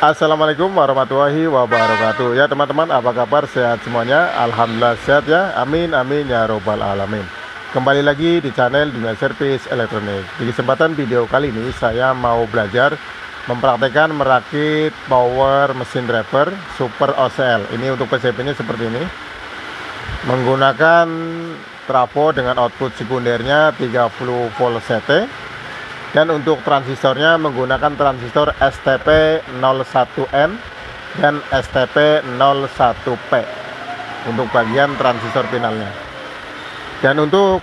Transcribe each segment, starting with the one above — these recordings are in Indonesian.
Assalamualaikum warahmatullahi wabarakatuh. Ya teman-teman, apa kabar? Sehat semuanya? Alhamdulillah sehat ya. Amin amin ya robbal alamin. Kembali lagi di channel Dunia Servis Elektronik. Di kesempatan video kali ini saya mau belajar mempraktekkan merakit power mesin driver Super OCL. Ini untuk PCB nya seperti ini, menggunakan trafo dengan output sekundernya 30 volt CT. Dan untuk transistornya menggunakan transistor STP01N dan STP01P untuk bagian transistor finalnya. Dan untuk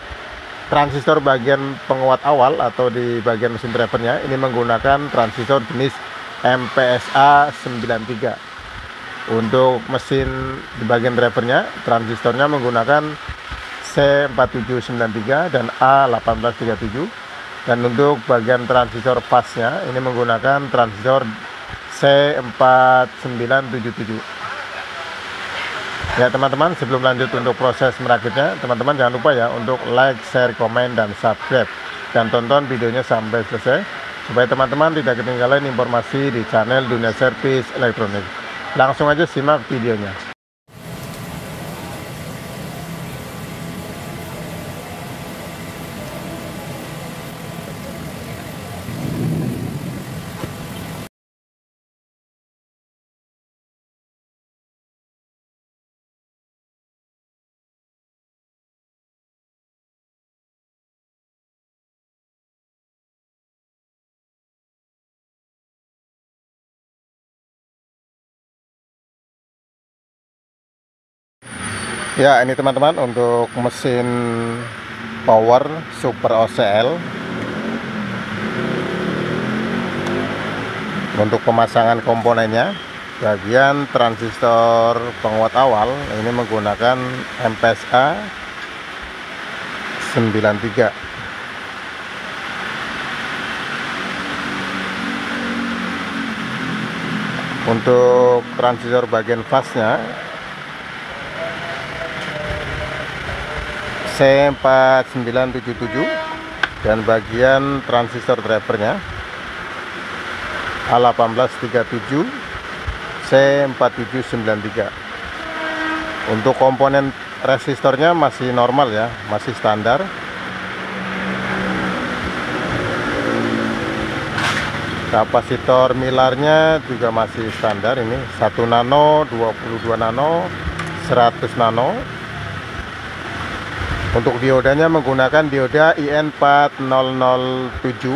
transistor bagian penguat awal atau di bagian mesin drivernya ini menggunakan transistor jenis MPSA 93. Untuk mesin di bagian drivernya, transistornya menggunakan C4793 dan A1837. Dan untuk bagian transistor pasnya ini menggunakan transistor C4977. Ya teman-teman, sebelum lanjut untuk proses merakitnya, teman-teman jangan lupa ya untuk like, share, komen, dan subscribe. Dan tonton videonya sampai selesai supaya teman-teman tidak ketinggalan informasi di channel Dunia Servis Elektronik. Langsung aja simak videonya. Ya ini teman-teman untuk mesin power Super OCL. Untuk pemasangan komponennya, bagian transistor penguat awal ini menggunakan MPSA 93. Untuk transistor bagian fase-nya C4977 dan bagian transistor drivernya A1837 C4793. Untuk komponen resistornya masih normal ya, masih standar. Kapasitor milarnya juga masih standar, ini 1 nano, 22 nano, 100 nano. Untuk diodanya menggunakan dioda IN4007.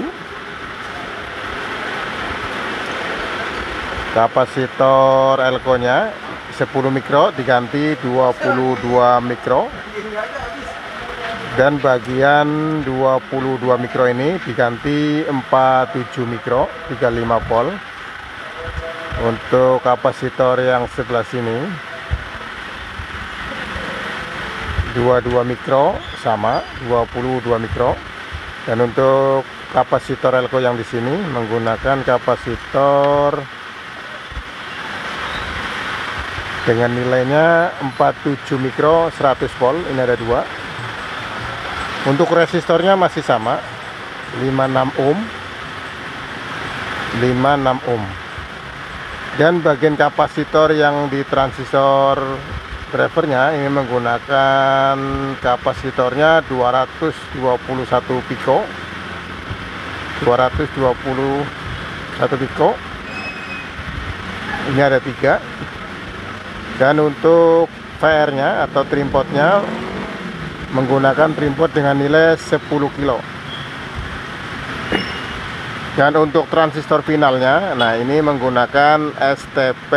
Kapasitor elko-nya 10 mikro diganti 22 mikro. Dan bagian 22 mikro ini diganti 47 mikro 35 volt. Untuk kapasitor yang sebelah sini 22 mikro sama 22 mikro. Dan untuk kapasitor elko yang di sini menggunakan kapasitor dengan nilainya 47 mikro 100 volt. Ini ada dua. Untuk resistornya masih sama 56 ohm 56 ohm. Dan bagian kapasitor yang di transistor drivernya ini menggunakan kapasitornya 221 pico 221 pico. Ini ada 3. Dan untuk VR nya atau trimpotnya menggunakan trimpot dengan nilai 10 kilo. Dan untuk transistor finalnya, nah ini menggunakan STP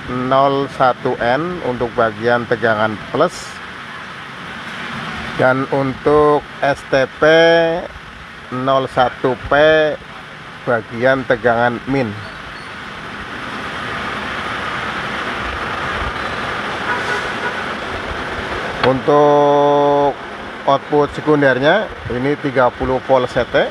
01N untuk bagian tegangan plus, dan untuk STP 01P bagian tegangan min. Untuk output sekundernya ini 30 volt CT.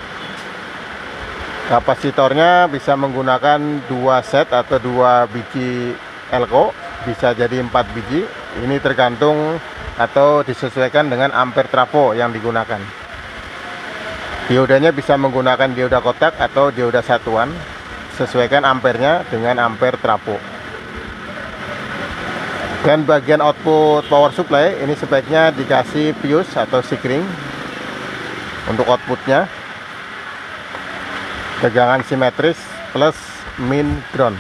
Kapasitornya bisa menggunakan 2 set atau 2 biji elko, bisa jadi 4 biji. Ini tergantung atau disesuaikan dengan ampere trafo yang digunakan. Diodanya bisa menggunakan dioda kotak atau dioda satuan sesuaikan ampernya dengan ampere trafo. Dan bagian output power supply ini sebaiknya dikasih fuse atau sikring untuk outputnya, tegangan simetris plus min ground.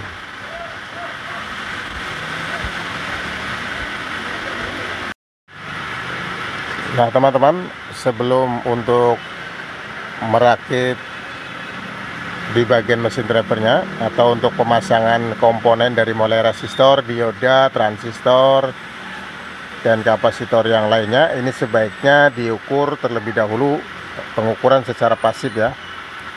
Nah teman-teman, sebelum untuk merakit di bagian mesin drivernya atau untuk pemasangan komponen dari mulai resistor, dioda, transistor, dan kapasitor yang lainnya, ini sebaiknya diukur terlebih dahulu, pengukuran secara pasif ya,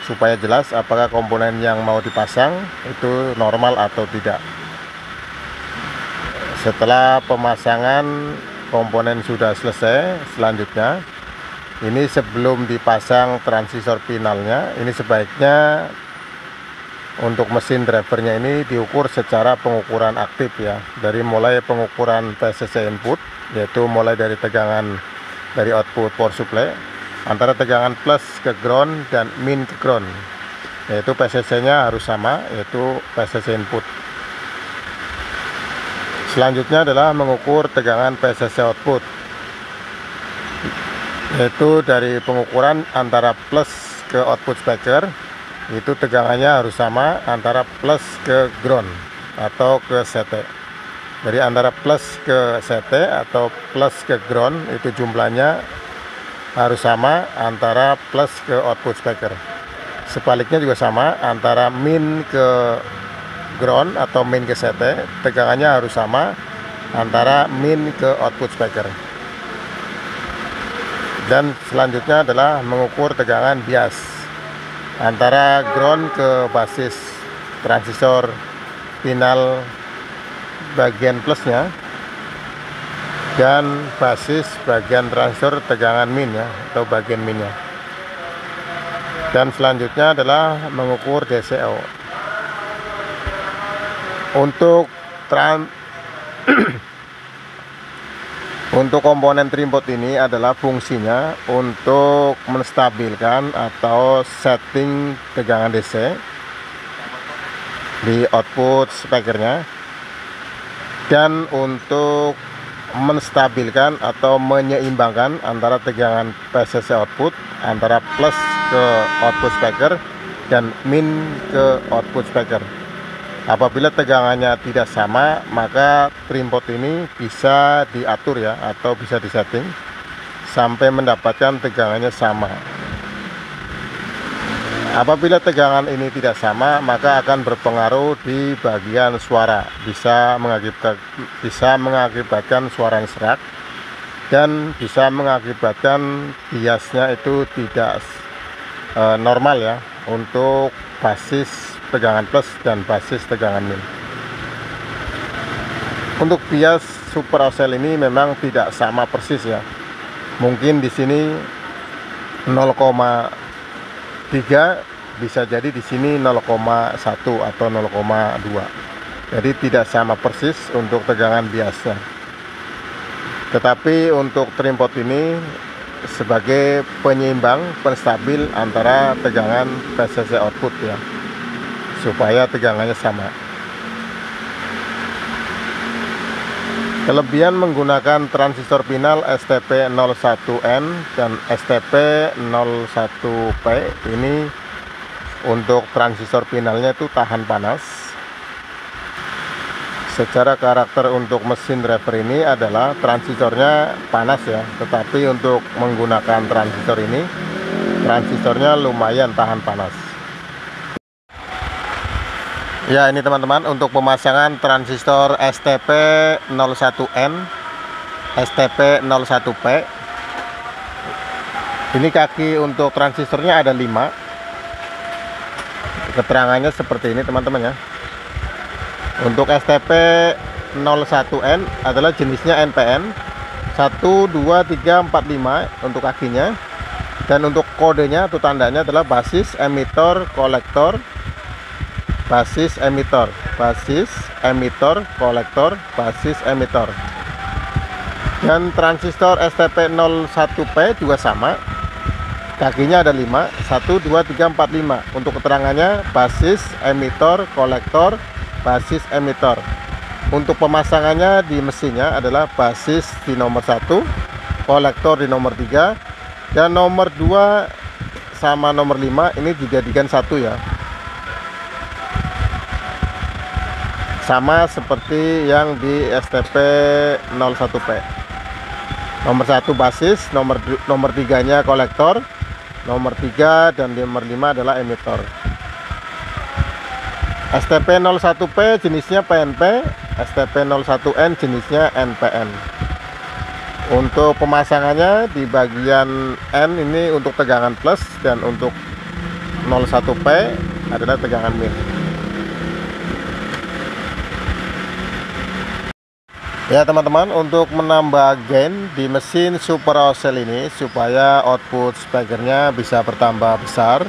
supaya jelas apakah komponen yang mau dipasang itu normal atau tidak. Setelah pemasangan komponen sudah selesai, selanjutnya ini sebelum dipasang transistor finalnya, ini sebaiknya untuk mesin drivernya ini diukur secara pengukuran aktif ya, dari mulai pengukuran PCC input, yaitu mulai dari tegangan dari output power supply antara tegangan plus ke ground dan min ke ground, yaitu PCC nya harus sama, yaitu PCC input. Selanjutnya adalah mengukur tegangan PCC output, yaitu dari pengukuran antara plus ke output speaker, itu tegangannya harus sama antara plus ke ground atau ke CT. Jadi antara plus ke CT atau plus ke ground itu jumlahnya harus sama antara plus ke output speaker. Sebaliknya juga sama, antara min ke ground atau min ke CT, tegangannya harus sama antara min ke output speaker. Dan selanjutnya adalah mengukur tegangan bias antara ground ke basis transistor final bagian plusnya dan basis bagian transistor tegangan min ya, atau bagian minnya. Dan selanjutnya adalah mengukur DCO. Untuk untuk komponen trimpot ini adalah fungsinya untuk menstabilkan atau setting tegangan DC di output speakernya, dan untuk menstabilkan atau menyeimbangkan antara tegangan PCC output antara plus ke output speaker dan min ke output speaker. Apabila tegangannya tidak sama, maka trimpot ini bisa diatur ya, atau bisa disetting sampai mendapatkan tegangannya sama. Apabila tegangan ini tidak sama, maka akan berpengaruh di bagian suara, bisa mengakibatkan suara serak, dan bisa mengakibatkan biasnya itu tidak normal ya, untuk basis tegangan plus dan basis tegangan min. Untuk bias super oscil ini memang tidak sama persis ya. Mungkin di sini 0,3, bisa jadi di sini 0,1 atau 0,2. Jadi tidak sama persis untuk tegangan biasnya. Tetapi untuk trimpot ini sebagai penyeimbang, penstabil antara tegangan PCC output ya, supaya tegangannya sama. Kelebihan menggunakan transistor final STP01N dan STP01P ini, untuk transistor finalnya itu tahan panas. Secara karakter untuk mesin driver ini adalah transistornya panas ya, tetapi untuk menggunakan transistor ini, transistornya lumayan tahan panas. Ya, ini teman-teman untuk pemasangan transistor STP01N, STP01P. Ini kaki untuk transistornya ada 5. Keterangannya seperti ini teman-teman ya. Untuk STP01N adalah jenisnya NPN 1, 2, 3, 4, 5 untuk kakinya. Dan untuk kodenya atau tandanya adalah basis, emitor, kolektor, basis, emitor, kolektor, basis, emitor. Dan transistor STP01P juga sama. Kakinya ada 5, 1, 2, 3, 4, 5. Untuk keterangannya, basis, emitor, kolektor, basis, emitor. Untuk pemasangannya di mesinnya adalah basis di nomor 1, kolektor di nomor 3, dan nomor 2 sama nomor 5 ini dijadikan satu ya. Sama seperti yang di STP 01P. Nomor 1 basis, nomor 3-nya kolektor, nomor 3 dan nomor 5 adalah emitor. STP 01P jenisnya PNP, STP 01N jenisnya NPN. Untuk pemasangannya di bagian N ini untuk tegangan plus, dan untuk 01P adalah tegangan min. Ya teman-teman, untuk menambah gain di mesin Super Oscil ini supaya output speakernya bisa bertambah besar,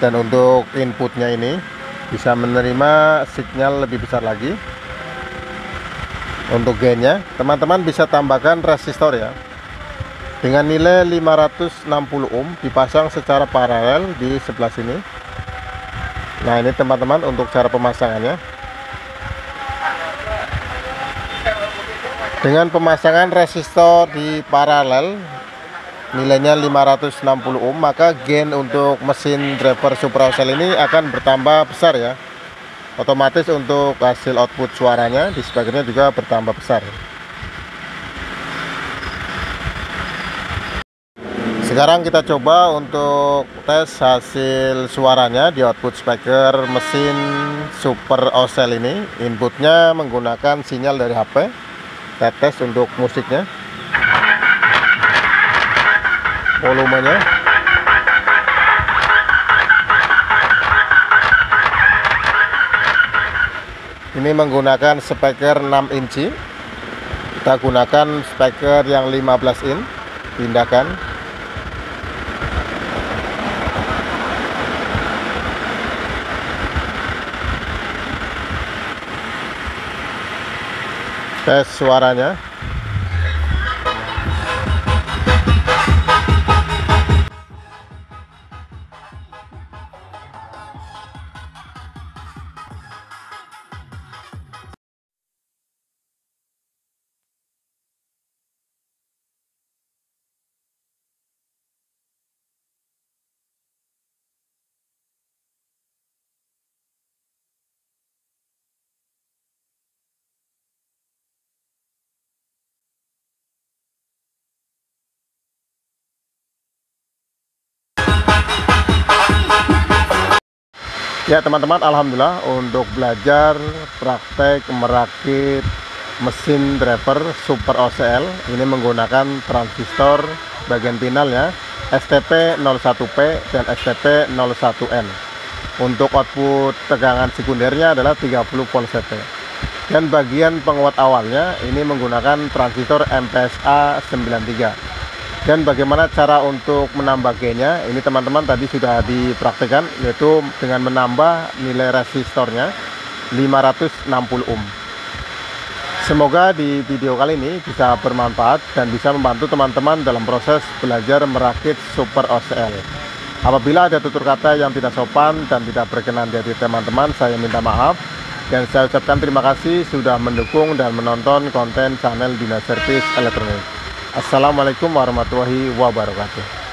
dan untuk inputnya ini bisa menerima sinyal lebih besar lagi. Untuk gainnya teman-teman bisa tambahkan resistor ya, dengan nilai 560 ohm dipasang secara paralel di sebelah sini. Nah ini teman-teman untuk cara pemasangannya. Dengan pemasangan resistor di paralel nilainya 560 ohm, maka gain untuk mesin driver Super Oscil ini akan bertambah besar ya. Otomatis untuk hasil output suaranya di speakernya juga bertambah besar. Sekarang kita coba untuk tes hasil suaranya di output speaker mesin Super Oscil ini. Inputnya menggunakan sinyal dari HP. Kita tes untuk musiknya, volumenya. Ini menggunakan speaker 6 inci. Kita gunakan speaker yang 15 in. Pindahkan. Tes suaranya. Ya teman-teman, alhamdulillah untuk belajar praktek merakit mesin driver Super Oscil ini menggunakan transistor bagian pinalnya STP 01P dan STP 01N. Untuk output tegangan sekundernya adalah 30 volt CT. Dan bagian penguat awalnya ini menggunakan transistor MPSA 93. Dan bagaimana cara untuk menambah gainnya, ini teman-teman tadi sudah dipraktikkan, yaitu dengan menambah nilai resistornya 560 ohm. Semoga di video kali ini bisa bermanfaat dan bisa membantu teman-teman dalam proses belajar merakit Super Oscil. Apabila ada tutur kata yang tidak sopan dan tidak berkenan di hati teman-teman, saya minta maaf. Dan saya ucapkan terima kasih sudah mendukung dan menonton konten channel Dina Servis Elektronik. Assalamualaikum warahmatullahi wabarakatuh.